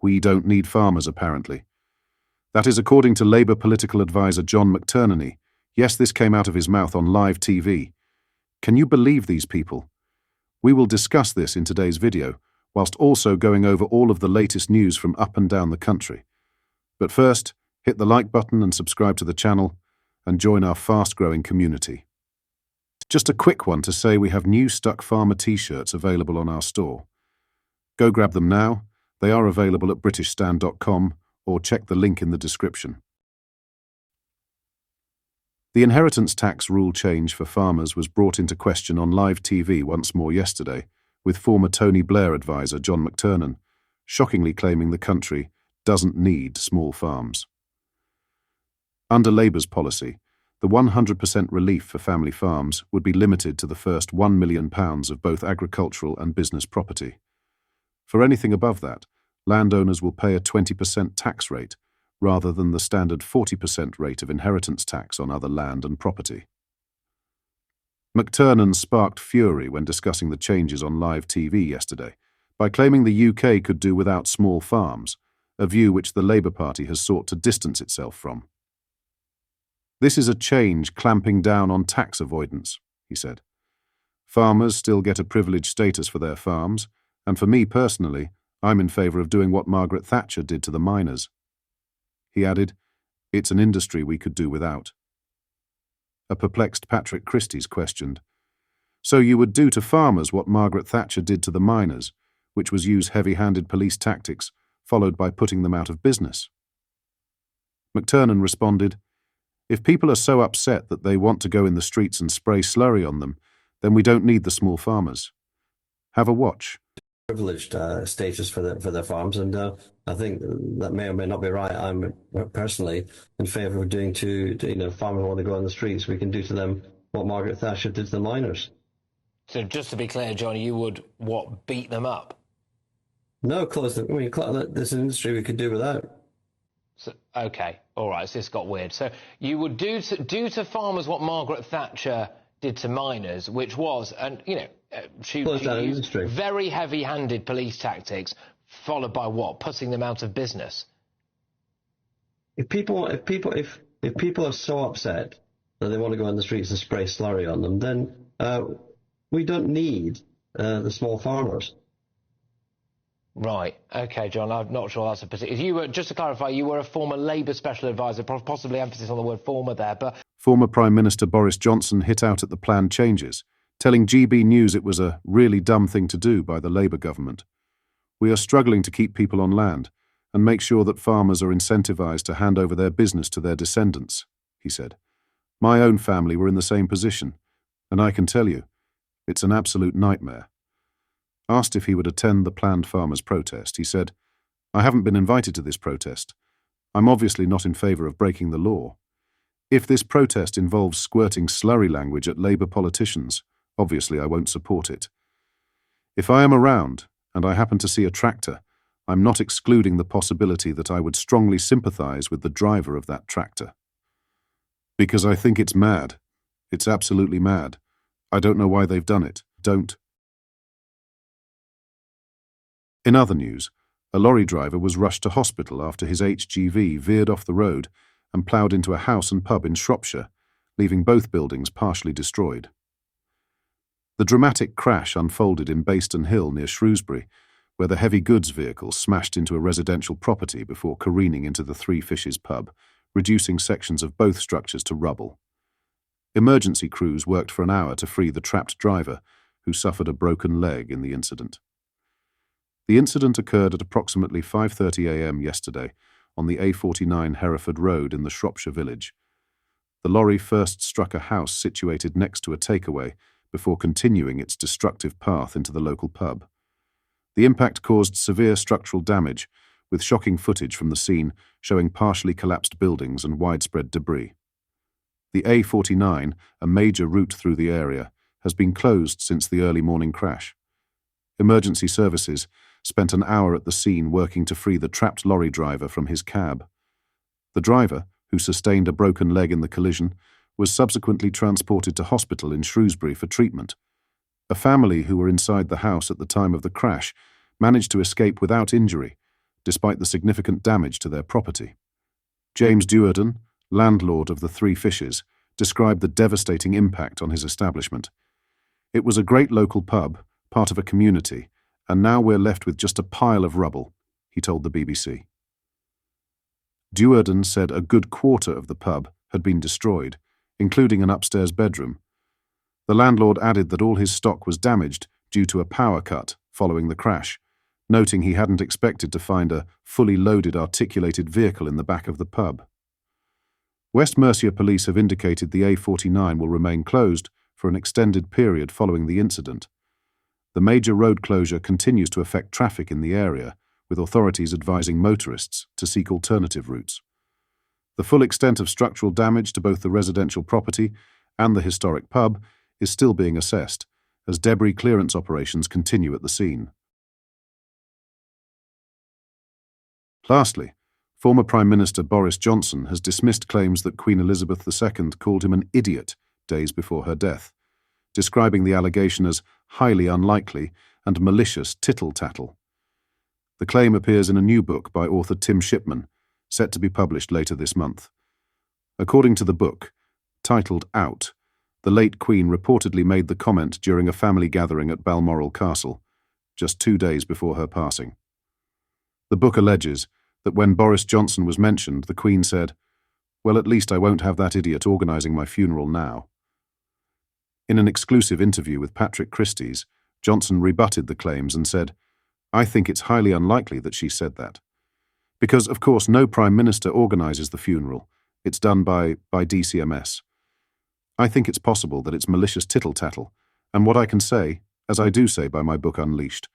We don't need farmers, apparently. That is according to Labour political advisor John McTurney. Yes, this came out of his mouth on live TV. Can you believe these people? We will discuss this in today's video, whilst also going over all of the latest news from up and down the country. But first, hit the like button and subscribe to the channel, and join our fast-growing community. Just a quick one to say we have new Stuck Farmer t-shirts available on our store. Go grab them now. They are available at britishstand.com or check the link in the description. The inheritance tax rule change for farmers was brought into question on live TV once more yesterday, with former Tony Blair advisor John McTurney shockingly claiming the country doesn't need small farms. Under Labour's policy, the 100% relief for family farms would be limited to the first £1 million of both agricultural and business property. For anything above that, landowners will pay a 20% tax rate, rather than the standard 40% rate of inheritance tax on other land and property. McTurney sparked fury when discussing the changes on live TV yesterday by claiming the UK could do without small farms, a view which the Labour Party has sought to distance itself from. This is a change clamping down on tax avoidance, he said. Farmers still get a privileged status for their farms, and for me personally, I'm in favour of doing what Margaret Thatcher did to the miners. He added, it's an industry we could do without. A perplexed Patrick Christie's questioned, so you would do to farmers what Margaret Thatcher did to the miners, which was use heavy-handed police tactics, followed by putting them out of business? McTurney responded, if people are so upset that they want to go in the streets and spray slurry on them, then we don't need the small farmers. Have a watch. Privileged status for their farms, and I think that may or may not be right. I'm personally in favour of doing to farmers who want to go on the streets, we can do to them what Margaret Thatcher did to the miners. So just to be clear, John, you would beat them up? No, close them. I mean, this is an industry we could do without. So, okay, all right. So this got weird. So you would do to farmers what Margaret Thatcher did to miners, which was, and she used very heavy-handed police tactics, followed by what? Putting them out of business. If people are so upset that they want to go on the streets and spray slurry on them, then we don't need the small farmers. Right. Okay, John. I'm not sure that's a particular. You were, just to clarify, you were a former Labour special advisor, possibly emphasis on the word former there, but. Former Prime Minister Boris Johnson hit out at the planned changes, telling GB News it was a really dumb thing to do by the Labour government. We are struggling to keep people on land and make sure that farmers are incentivised to hand over their business to their descendants, he said. My own family were in the same position, and I can tell you, it's an absolute nightmare. Asked if he would attend the planned farmers' protest, he said, I haven't been invited to this protest. I'm obviously not in favour of breaking the law. If this protest involves squirting slurry language at Labour politicians, obviously I won't support it. If I am around, and I happen to see a tractor, I'm not excluding the possibility that I would strongly sympathise with the driver of that tractor. Because I think it's mad. It's absolutely mad. I don't know why they've done it. Don't. In other news, a lorry driver was rushed to hospital after his HGV veered off the road and ploughed into a house and pub in Shropshire, leaving both buildings partially destroyed. The dramatic crash unfolded in Bayston Hill near Shrewsbury, where the heavy goods vehicle smashed into a residential property before careening into the Three Fishes pub, reducing sections of both structures to rubble. Emergency crews worked for an hour to free the trapped driver, who suffered a broken leg in the incident. The incident occurred at approximately 5:30 a.m. yesterday on the A49 Hereford Road in the Shropshire village. The lorry first struck a house situated next to a takeaway before continuing its destructive path into the local pub. The impact caused severe structural damage, with shocking footage from the scene showing partially collapsed buildings and widespread debris. The A49, a major route through the area, has been closed since the early morning crash. Emergency services spent an hour at the scene working to free the trapped lorry driver from his cab. The driver, who sustained a broken leg in the collision, was subsequently transported to hospital in Shrewsbury for treatment. A family who were inside the house at the time of the crash managed to escape without injury, despite the significant damage to their property. James Duerden, landlord of the Three Fishes, described the devastating impact on his establishment. "It was a great local pub, part of a community, and now we're left with just a pile of rubble," he told the BBC. Duerden said a good quarter of the pub had been destroyed, including an upstairs bedroom. The landlord added that all his stock was damaged due to a power cut following the crash, noting he hadn't expected to find a fully loaded articulated vehicle in the back of the pub. West Mercia police have indicated the A49 will remain closed for an extended period following the incident. The major road closure continues to affect traffic in the area, with authorities advising motorists to seek alternative routes. The full extent of structural damage to both the residential property and the historic pub is still being assessed, as debris clearance operations continue at the scene. Lastly, former Prime Minister Boris Johnson has dismissed claims that Queen Elizabeth II called him an idiot days before her death, describing the allegation as highly unlikely and malicious tittle-tattle. The claim appears in a new book by author Tim Shipman, set to be published later this month. According to the book, titled Out, the late Queen reportedly made the comment during a family gathering at Balmoral Castle, just 2 days before her passing. The book alleges that when Boris Johnson was mentioned, the Queen said, "Well, at least I won't have that idiot organising my funeral now." In an exclusive interview with Patrick Christys, Johnson rebutted the claims and said, "I think it's highly unlikely that she said that. Because, of course, no Prime Minister organises the funeral. It's done by DCMS. I think it's possible that it's malicious tittle-tattle, and what I can say, as I do say by my book Unleashed,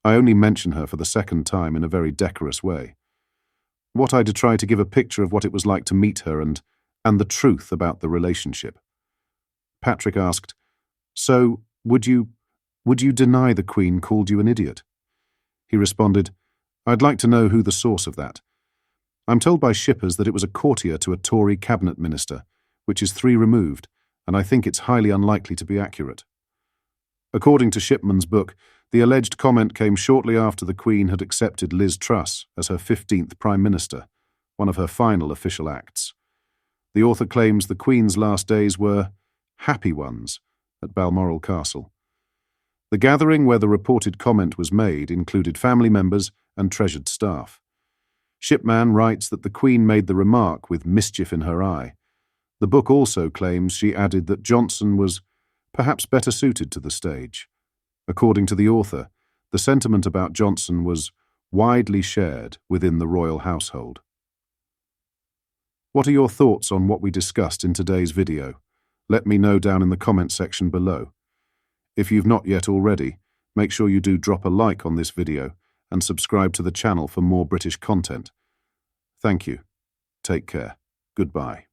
I only mention her for the second time in a very decorous way. What I try to give a picture of what it was like to meet her and the truth about the relationship." Patrick asked, "So, would you deny the Queen called you an idiot?" He responded, "I'd like to know who the source of that. I'm told by shippers that it was a courtier to a Tory cabinet minister, which is 3 removed, and I think it's highly unlikely to be accurate." According to Shipman's book, the alleged comment came shortly after the Queen had accepted Liz Truss as her 15th Prime Minister, one of her final official acts. The author claims the Queen's last days were happy ones at Balmoral Castle. The gathering where the reported comment was made included family members and treasured staff. Shipman writes that the Queen made the remark with mischief in her eye. The book also claims she added that Johnson was perhaps better suited to the stage. According to the author, the sentiment about Johnson was widely shared within the royal household. What are your thoughts on what we discussed in today's video? Let me know down in the comment section below. If you've not yet already, make sure you do drop a like on this video and subscribe to the channel for more British content. Thank you. Take care. Goodbye.